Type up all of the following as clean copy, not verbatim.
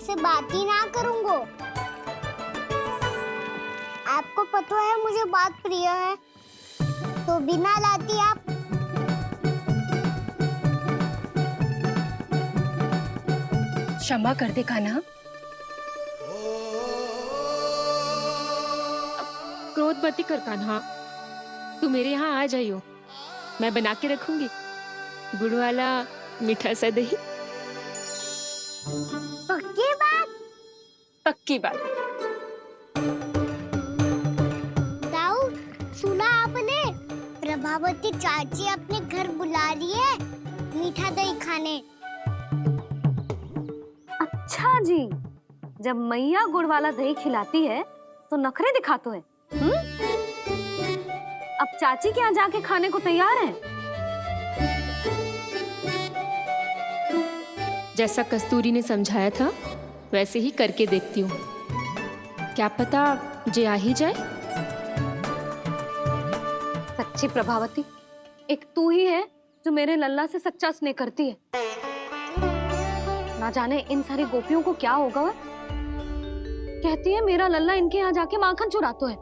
आपसे बात ही ना करूंगा। आपको पता है मुझे बात प्रिय है, तो बिना लाती आप। क्षमा कर दे कान्हा। क्रोध मत कर कान्हा, तू मेरे यहाँ आ जाइयो, मैं बना के रखूंगी गुड़ वाला मीठा सा दही। पक्की बात? पक्की बात। दाऊ, सुना आपने? प्रभावती चाची अपने घर बुला रही है मीठा दही खाने। अच्छा जी, जब मैया गुड़ वाला दही खिलाती है तो नखरे दिखाते हैं। अब चाची के यहाँ जाके खाने को तैयार हैं। जैसा कस्तूरी ने समझाया था वैसे ही करके देखती हूँ, क्या पता जे आ ही जाए। सच्ची प्रभावती, एक तू ही है जो मेरे लल्ला से सच्चा स्नेह करती है। ना जाने इन सारी गोपियों को क्या होगा। वह कहती है मेरा लल्ला इनके यहाँ जाके माखन चुराता है।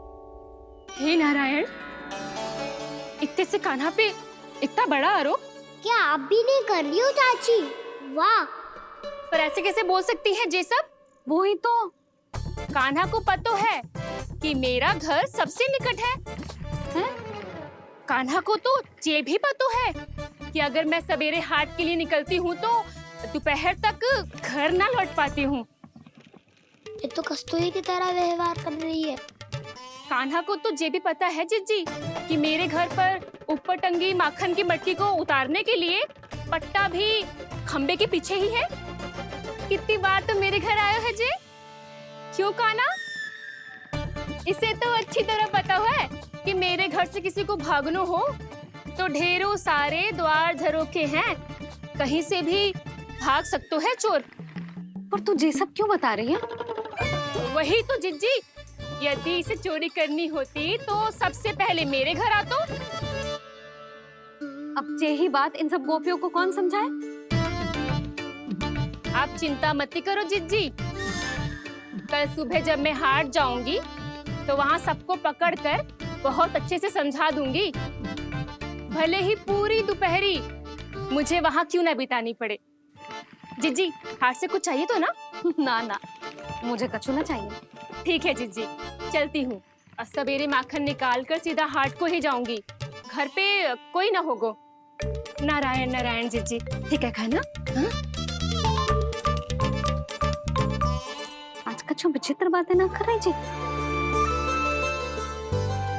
हे नारायण, इतने से कान्हा पे इतना बड़ा आरोप। क्या आप भी नहीं कर रही हो चाची? वाह! पर ऐसे कैसे बोल सकती है जे सब? वो ही तो। कान्हा को पता है कि मेरा घर सबसे निकट है? कान्हा को तो ये भी पता है कि अगर मैं सवेरे हाट के लिए निकलती हूँ तो दोपहर तक घर ना लौट पाती हूँ। ये तो कस्तूरी की तरह व्यवहार कर रही है। कान्हा को तो ये भी पता है जिज्जी कि मेरे घर पर ऊपर टंगी माखन की मटकी को उतारने के लिए पट्टा भी खंबे के पीछे ही है। कितनी बार तो मेरे घर आयो है जे। क्यों कान्हा? इसे तो अच्छी तरह पता है कि मेरे घर से किसी को भागनो हो तो ढेरों सारे द्वार झरोखे हैं, कहीं से भी भाग सकते है चोर। पर तू ये सब क्यों बता रही है? वही तो जिज्जी, यदि इसे चोरी करनी होती तो सबसे पहले मेरे घर आतो। अब यही बात इन सब गोपियों को कौन समझाए? आप चिंता मत करो जिज्जी, कल सुबह जब मैं हाट जाऊंगी तो वहाँ सबको पकड़कर बहुत अच्छे से समझा दूंगी, भले ही पूरी दोपहरी मुझे वहाँ क्यों ना बितानी पड़े। जिज्जी, हाट से कुछ चाहिए तो ना? ना ना, मुझे कछु ना चाहिए। ठीक है जिज्जी, चलती हूँ। और सवेरे माखन निकाल कर सीधा हाट को ही जाऊंगी, घर पे कोई ना होगो। नारायण नारायण जिज्जी, ठीक है खाना? आज कछु विचित्र बातें ना कर रही जी।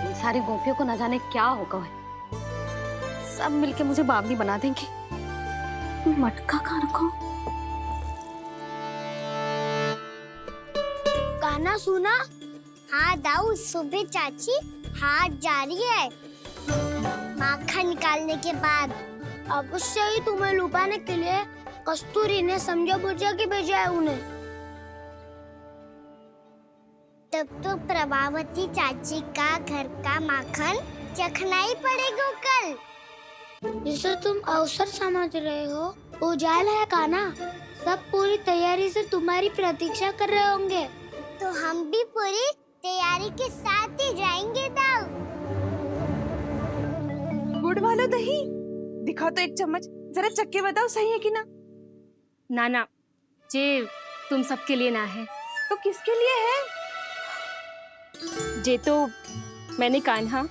इन सारी गोपियों को न जाने क्या होगा है। सब मिलके मुझे बावली बना देंगे। मटका कहाँ रखो? गाना सुना? हाँ दाऊ, सुबह चाची हाट जा रही है माखन निकालने के बाद। अवश्य ही तुम्हें लुभाने के लिए कस्तूरी ने समझा बुझा के भेजा है उन्हें। तब तो प्रभावती चाची का घर का माखन चखना ही पड़ेगा कल। जिसे तुम अवसर समझ रहे हो वो जाल है कान्हा। सब पूरी तैयारी से तुम्हारी प्रतीक्षा कर रहे होंगे, तो हम भी पूरी तैयारी के साथ ही जाएंगे दाऊ। गुड़ वाला दही दिखाओ तो एक चम्मच, जरा चक्के बताओ सही है कि ना। ना, जे तुम सबके लिए ना है। तो किसके लिए है? जे तो मैंने कान्हा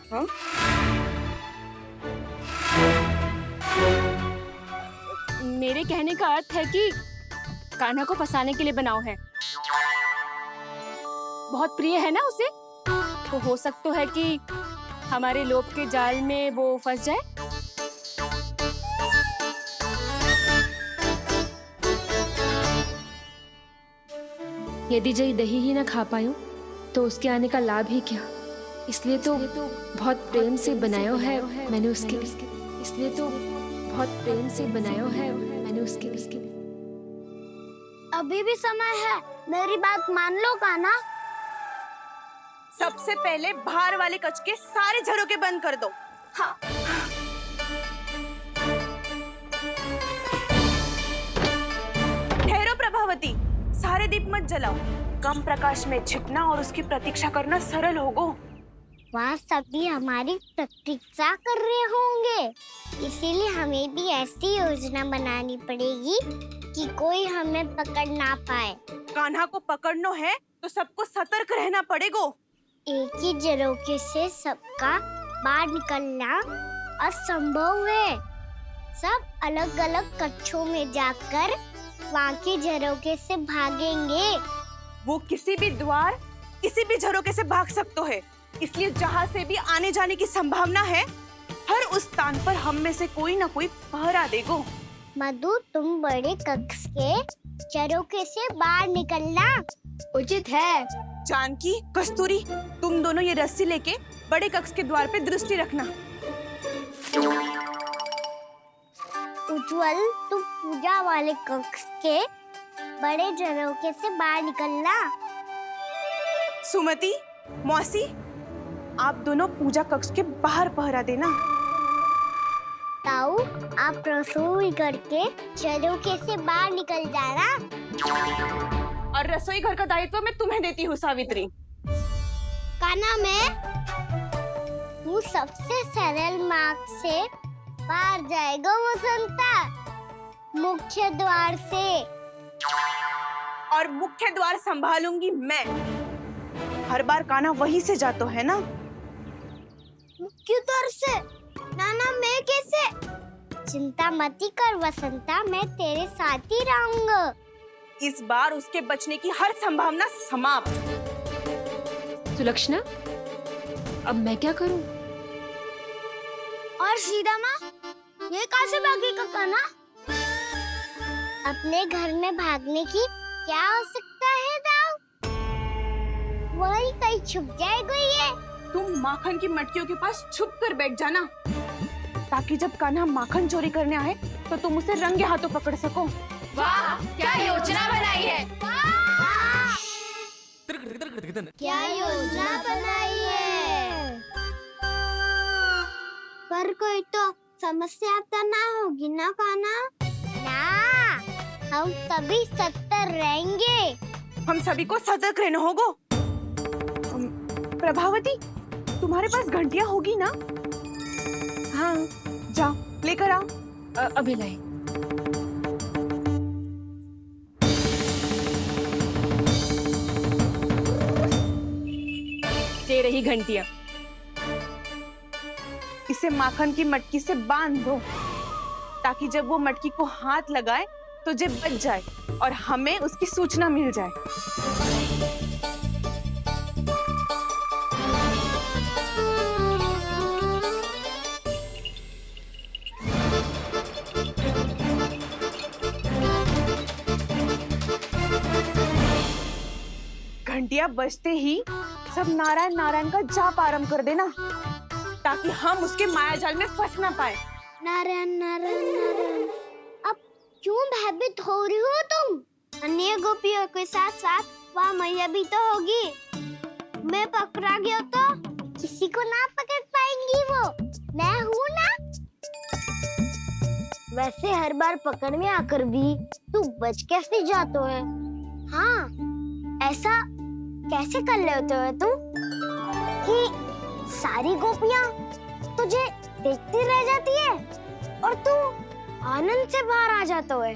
मेरे कहने का अर्थ है कि कान्हा को फंसाने के लिए बनाओ है। बहुत प्रिय है ना उसे, तो हो सकता है कि हमारे लोभ के जाल में वो फंस जाए। यदि जय दही ही ना खा पायो तो उसके आने का लाभ ही क्या। इसलिए तो बहुत प्रेम से बनाया है मैंने उसके लिए। इसलिए तो बहुत प्रेम से बनाया है मैंने उसके लिए। अभी भी समय है, मेरी बात मान लो कान्हा। सबसे पहले बाहर वाले कच के सारे झरोके बंद कर दो। हाँ। ठहरो प्रभावती, सारे दीप मत जलाओ। कम प्रकाश में छिपना और उसकी प्रतीक्षा करना सरल होगो। वहाँ सभी हमारी प्रतीक्षा कर रहे होंगे, इसीलिए हमें भी ऐसी योजना बनानी पड़ेगी कि कोई हमें पकड़ ना पाए। कान्हा को पकड़ना है तो सबको सतर्क रहना पड़ेगा। एक ही झरोखे से सबका बाहर निकलना असंभव है। सब अलग अलग कक्षों में जाकर वहाँ के झरोखे से भागेंगे। वो किसी भी द्वार, किसी भी झरोखे से भाग सकते है, इसलिए जहाँ से भी आने जाने की संभावना है, हर उस स्थान पर हम में से कोई ना कोई पहरा देगो। मधु, तुम बड़े कक्ष के झरोखे से बाहर निकलना उचित है। जानकी, कस्तूरी, तुम दोनों ये रस्सी लेके बड़े कक्ष के द्वार पे दृष्टि रखना। उज्जवल, तुम पूजा वाले कक्ष के बड़े झरोखे से बाहर निकलना। सुमति, मौसी, आप दोनों पूजा कक्ष के बाहर पहरा देना। ताऊ, आप रसोई करके झरोखे से बाहर निकल जाना। और रसोई घर का दायित्व मैं तुम्हें देती हूँ सावित्री। कान्हा, तू सबसे सरल मार्ग से बाहर जाएगा वसंता, मुख्य द्वार से। और मुख्य द्वार संभालूंगी मैं। हर बार कान्हा वहीं से जाता है ना। मुख्य द्वार से? नाना, मैं कैसे? चिंता मत कर वसंता, मैं तेरे साथ ही रहूंगा। इस बार उसके बचने की हर संभावना समाप्त। सुलक्षणा, अब मैं क्या करूं? और सीधा माँ, ये कहाँ से भागेगा कान्हा? अपने घर में भागने की क्या हो सकता है दाऊ? वही कहीं छुप जाएगा ये। तुम माखन की मटकियों के पास छुप कर बैठ जाना, ताकि जब कान्हा माखन चोरी करने आए तो तुम उसे रंगे हाथों पकड़ सको। वाह, क्या योजना बनाई है! क्या योजना बनाई है! पर कोई तो समस्या तो ना होगी ना कान्हा? ना, हम सभी सतर्क रहेंगे। हम सभी को सतर्क रहना होगा। प्रभावती, तुम्हारे पास घंटियां होगी ना? हाँ, जाओ लेकर आओ। अभी लाई। ये रही घंटियां। इसे माखन की मटकी से बांध दो, ताकि जब वो मटकी को हाथ लगाए तो जे बच जाए और हमें उसकी सूचना मिल जाए। घंटियां बजते ही सब नारायण नारायण का जाप आरंभ कर देना, ताकि हम उसके मायाजाल में फंस ना पाए। नारायण नारायण नारायण। अब क्यों भयभीत हो रही हो तुम? अन्य गोपियों के साथ साथ वहाँ मैया भी तो होगी। मैं पकड़ा गया तो किसी को ना पकड़ पाएंगी वो। मैं हूँ ना। वैसे हर बार पकड़ में आकर भी तू बच कैसे जाता है? हाँ, ऐसा कैसे कर लेते हो तुम कि सारी गोपियाँ तुझे देखती रह जाती है और तू आनंद से बाहर आ जाता है?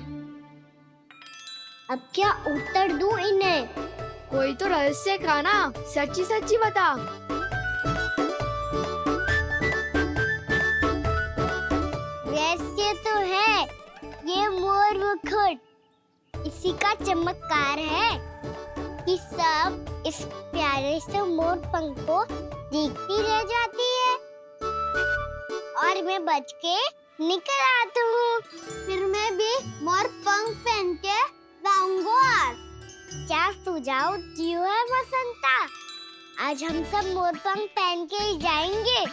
अब क्या उत्तर दूं इन्हें? कोई तो रहस्य कान्हा, सच्ची सच्ची बता। रहस्य तो है, ये मोर मुकुट इसी का चमत्कार है कि सब इस प्यारे से मोर पंख को देखती रह जाती है और मैं बच के निकल आता हूँ। फिर मैं भी मोर पंख पहन के लाऊंगा। क्या सुझाव दियो है वसंता? आज हम सब मोर पंख पहन के ही जाएंगे।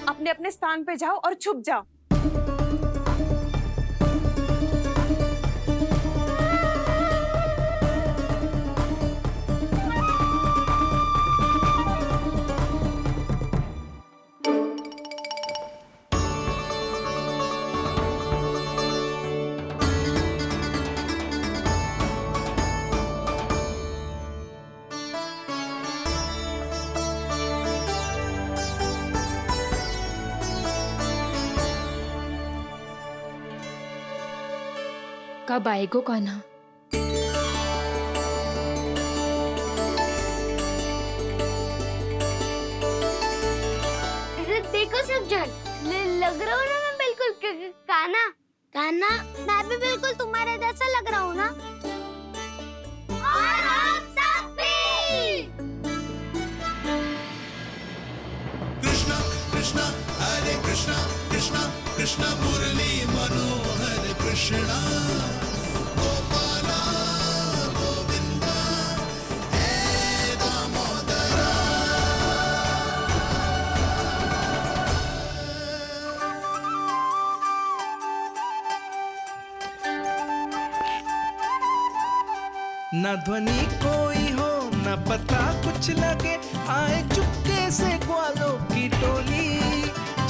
अपने अपने स्थान पे जाओ और छुप जाओ। कब आएगो कान्हा? देखो सब जन, लग रहा हूँ ना मैं बिल्कुल कान्हा। कान्हा, मैं भी बिल्कुल तुम्हारे जैसा लग रहा हूँ ना? और हम सब भी। कृष्णा कृष्णा हरे कृष्णा कृष्णा कृष्णा मुरली मनोहर कृष्णा गोपाला गोविंदा हे दामोदरा। न ध्वनि कोई हो न पता कुछ लगे, आए चुपके से ग्वालों की टोली।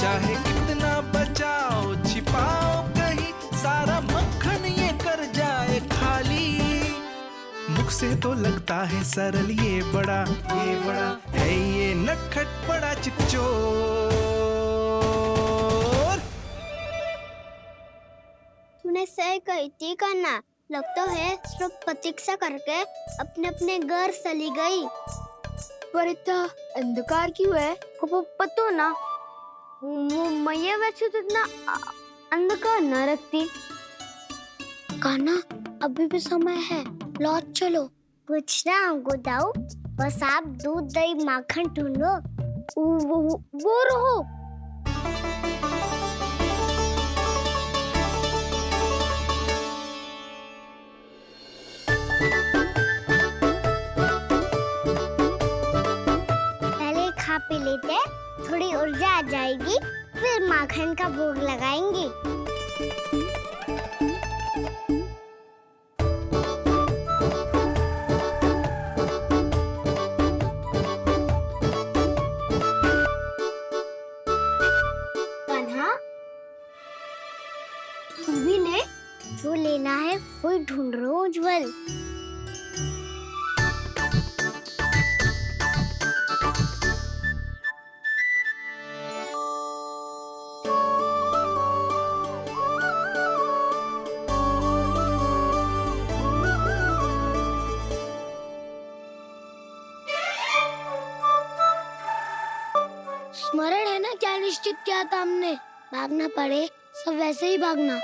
चाहे कितना बचाओ छिपाओ कहीं, सारा मक्खन ये कर जाए खाली। मुख से तो लगता है सरल, ये बड़ा है ये नटखट बड़ा चिकचोर। तूने सही कही थी कान्हा, लगता है सिर्फ प्रतीक्षा करके अपने अपने घर चली गई। पर इतना अंधकार क्यों है? को पतो ना, मैं वैसे तो इतना अंधकार न रखती। कान्हा, अभी भी समय है, लौट चलो। कुछ ना हमको दाऊ, बस आप दूध दही माखन ढूंढो। वो रहो। खा पी लेते, थोड़ी ऊर्जा आ जाएगी, फिर माखन का भोग लगाएंगे। कान्हा, तू भी ले, जो लेना है वो ढूंढ रहा हूँ उज्जवल। स्मरण है ना क्या निश्चित किया था हमने? भागना पड़े सब वैसे ही भागना।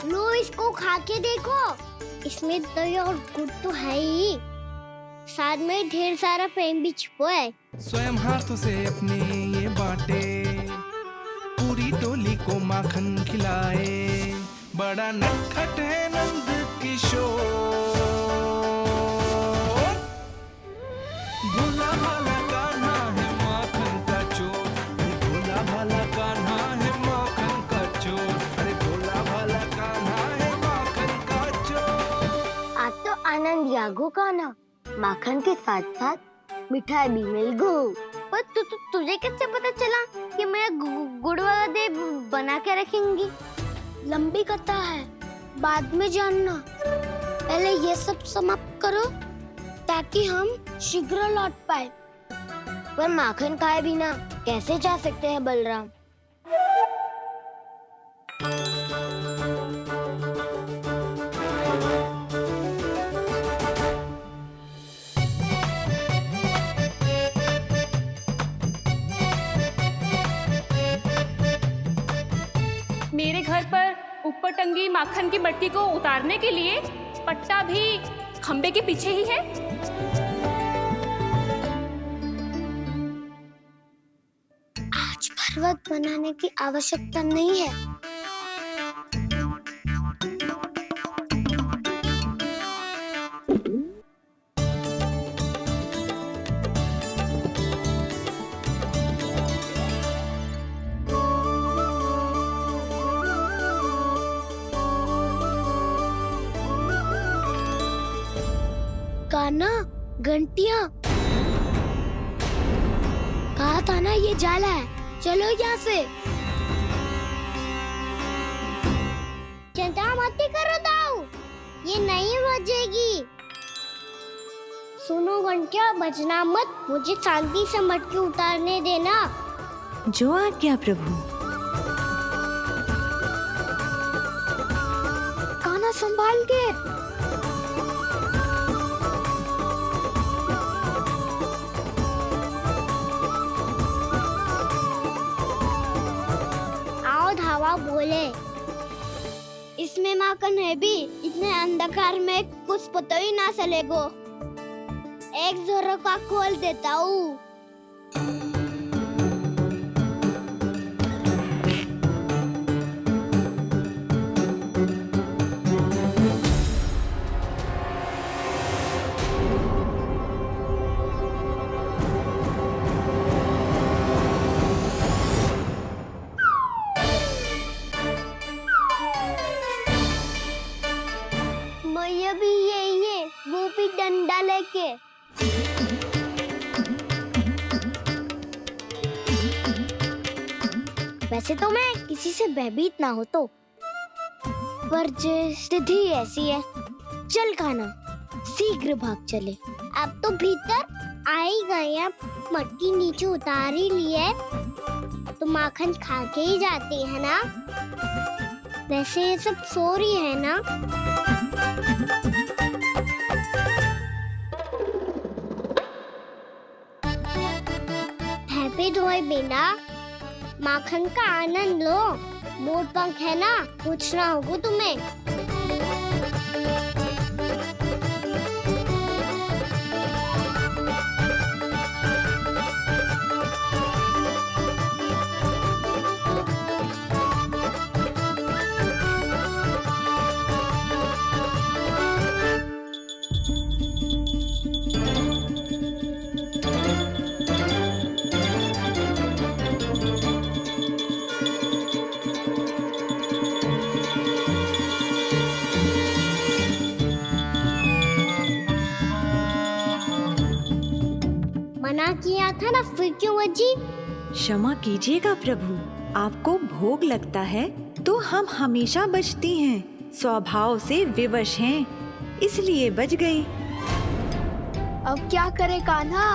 लो, इसको खा के देखो, इसमें दही और गुड़ तो है ही, साथ में ढेर सारा प्रेम भी छिपा है। स्वयं हाथों से अपने ये बांटे, पूरी टोली को माखन खिलाए। बड़ा नटखट है नंद किशोर, भोला भाला कान्हा है माखन का चोर। अरे भोला भाला कान्हा है माखन का चोर। अरे भोला भाला कान्हा है माखन का चोर। आज तो आनंद यागो कान्हा, माखन के साथ साथ मिठाई भी मिल गई। पर तुझे कैसे पता चला कि मैं गुड़ वाला देव बना के रखेंगी? लंबी कथा है, बाद में जानना। पहले ये सब समाप्त करो ताकि हम शीघ्र लौट पाए। पर माखन खाए बिना कैसे जा सकते हैं बलराम? मेरे घर पर ऊपर टंगी माखन की मटकी को उतारने के लिए पट्टा भी खंबे के पीछे ही है। आज पर्वत बनाने की आवश्यकता नहीं है। गाना, घंटियां, कहा था ना ये जाल है, चलो यहाँ से। चिंता मत करो दाऊ, ये नहीं बचेगी। सुनो घंटिया, बचना मत, मुझे शांति से मटकी उतारने देना। जो आज्ञा प्रभु। कान्हा संभाल के। आओ धावा बोले, इसमें माखन है भी, इतने अंधकार में कुछ पता ही ना चलेगो। एक जोरों का खोल देता हूँ। मैया भी यही है, वो भी डंडा लेके। वैसे तो मैं किसी से भयभीत ना हो तो, पर स्थिति ऐसी है। चल कान्हा, शीघ्र भाग चले। अब तो भीतर आ ही गए, अब मटकी नीचे उतार ही लिए तो माखन खा के ही जाते हैं ना। वैसे ये सब सो रही है ना। हैप्पी धोए बिना माखन का आनंद लो। मोर पंख है ना, पूछना होगा तुम्हें। मना किया था ना, फिर क्यों बची? क्षमा कीजिएगा प्रभु, आपको भोग लगता है तो हम हमेशा बचती हैं, स्वभाव से विवश हैं, इसलिए बच गई। अब क्या करे कान्हा?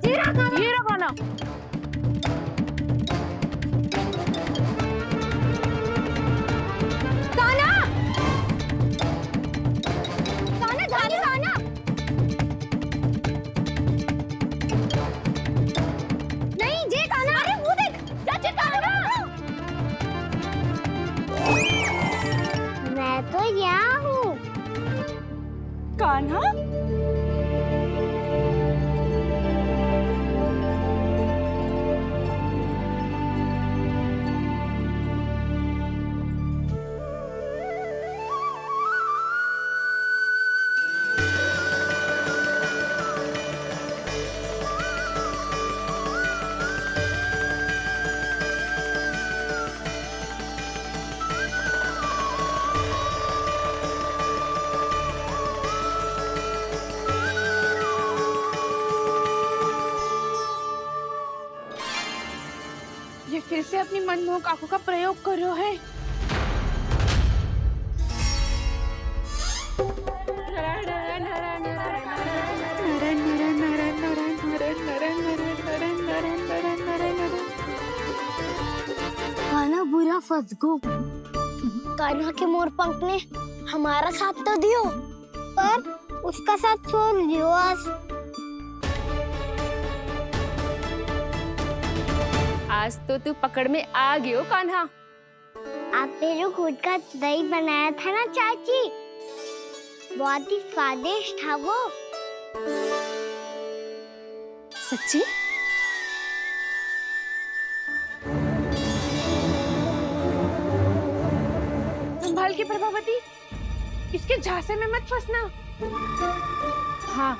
ये रखो ना। नहीं जे कान्हा, अरे वो देख, चाची कान्हा। मैं तो यहाँ हूँ। कान्हा, ये फिर से अपनी मनमोहक आंखों का प्रयोग कर रहे हैं। कान्हा बुरा फंस गो। कान्हा के मोर पंख ने हमारा साथ तो दियो, पर उसका साथ छोड़ दियो। आज तो तू पकड़ में आ गई हो कान्हा। आपने जो खुद का दही बनाया था ना चाची, बहुत ही स्वादिष्ट था वो। सच्ची? संभाल के प्रभावती, इसके झांसे में मत फंसना। हाँ,